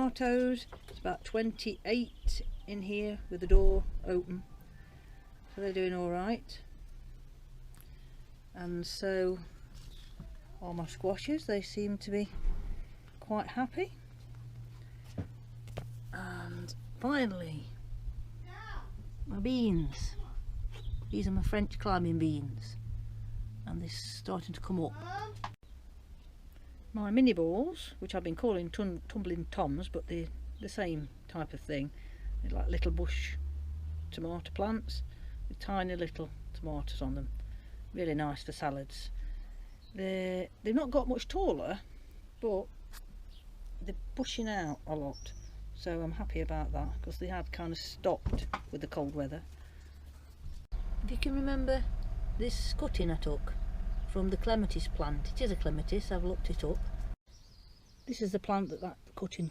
tomatoes. It's about 28 in here with the door open, so they're doing all right. And so all my squashes, they seem to be quite happy. And finally, my beans. These are my French climbing beans, and they're starting to come up. My mini balls, which I've been calling tumbling toms, but they're the same type of thing. They're like little bush tomato plants with tiny little tomatoes on them. Really nice for salads. They've not got much taller, but they're pushing out a lot, so I'm happy about that, because they had kind of stopped with the cold weather. If you can remember this cutting I took from the Clematis plant, it is a Clematis, I've looked it up. This is the plant that cutting.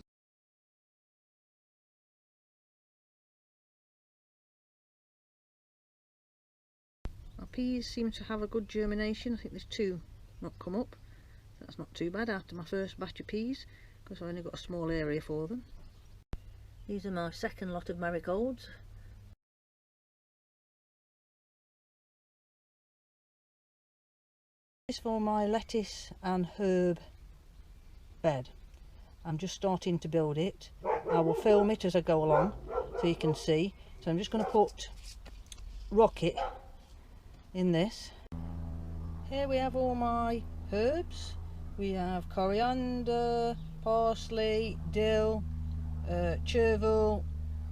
My peas seem to have a good germination. I think there's 2 not come up. That's not too bad after my first batch of peas, because I only got a small area for them. These are my second lot of marigolds. This is for my lettuce and herb bed. I'm just starting to build it. I will film it as I go along so you can see. So I'm just going to put rocket in this. Here we have all my herbs. We have coriander, parsley, dill, chervil,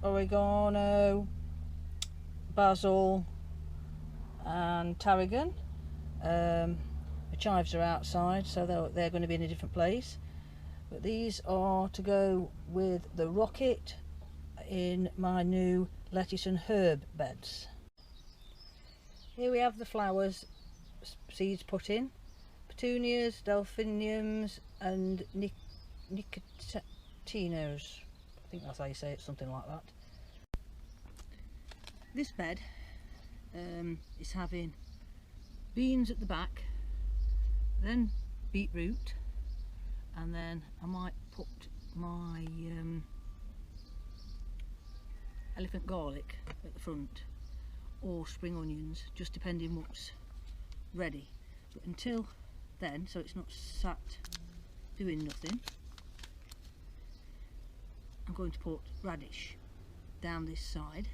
oregano, basil and tarragon. The chives are outside, so they're going to be in a different place, but these are to go with the rocket in my new lettuce and herb beds. Here we have the flowers, seeds put in: petunias, delphiniums and nicotinoes. I think that's how you say it, something like that. This bed is having beans at the back, then beetroot, and then I might put my elephant garlic at the front, or spring onions, just depending what's ready. But until then, so it's not sat doing nothing, I'm going to put radish down this side.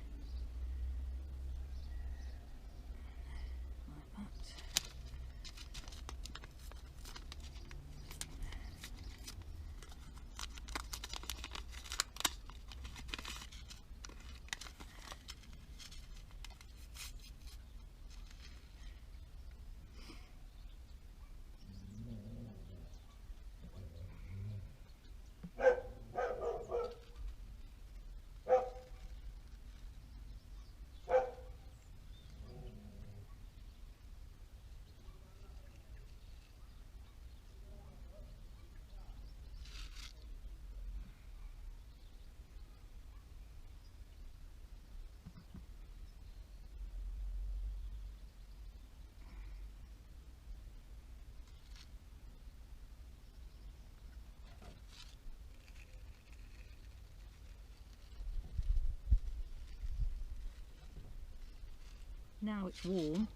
Now it's warm,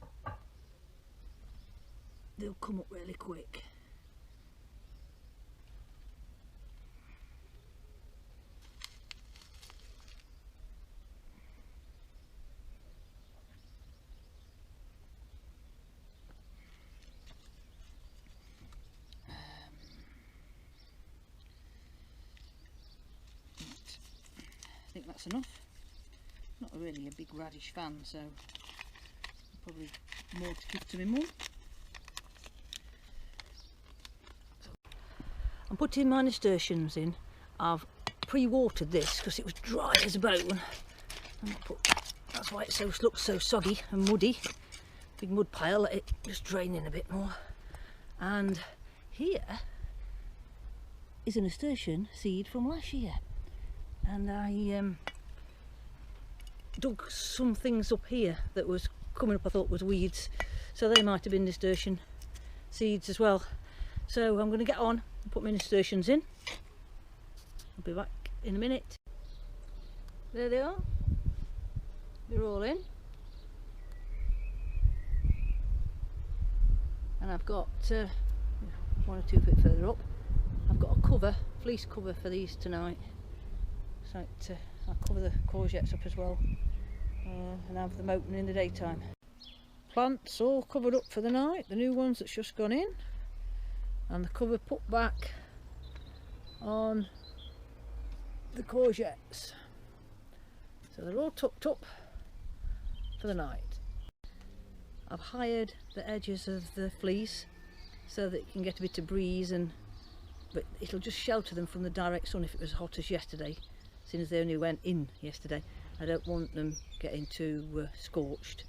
they'll come up really quick. I think that's enough. Not really a big radish fan, so probably more to give to my mum. I'm putting my nasturtiums in. I've pre-watered this because it was dry as a bone. That's why it looks so soggy and muddy. Big mud pile, let it just drain in a bit more. And here is a nasturtium seed from last year. And I dug some things up here that was coming up, I thought was weeds, so they might have been nasturtium seeds as well. So I'm going to get on and put my nasturtiums in. I'll be back in a minute. There they are. They're all in. And I've got one or two feet further up, I've got a cover, fleece cover for these tonight. So I'll cover the courgettes up as well and have them open in the daytime. Plants all covered up for the night, the new ones that's just gone in, and the cover put back on the courgettes. So they're all tucked up for the night. I've hired the edges of the fleece so that it can get a bit of breeze, but it'll just shelter them from the direct sun if it was hot as yesterday. Seeing as they only went in yesterday, I don't want them getting too scorched,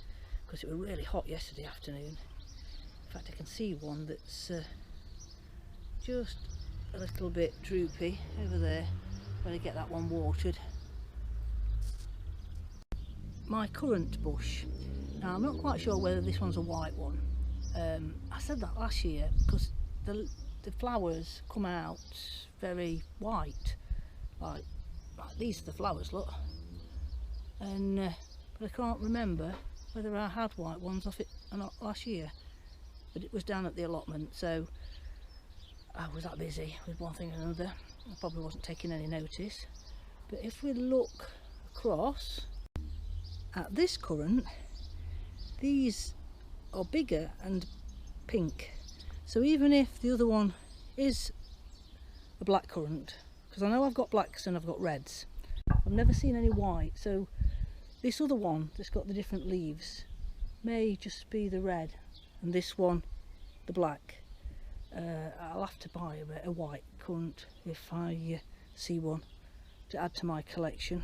because it was really hot yesterday afternoon. In fact, I can see one that's just a little bit droopy over there. When I get that one watered. My currant bush. Now I'm not quite sure whether this one's a white one. I said that last year because the flowers come out very white, like these are the flowers, look. And but I can't remember whether I had white ones off it or not last year. But it was down at the allotment, so I was that busy with one thing and another. I probably wasn't taking any notice. But if we look across at this currant, these are bigger and pink. So even if the other one is a black currant, because I know I've got blacks and I've got reds, I've never seen any white, so this other one that's got the different leaves may just be the red and this one the black. I'll have to buy a white currant if I see one to add to my collection.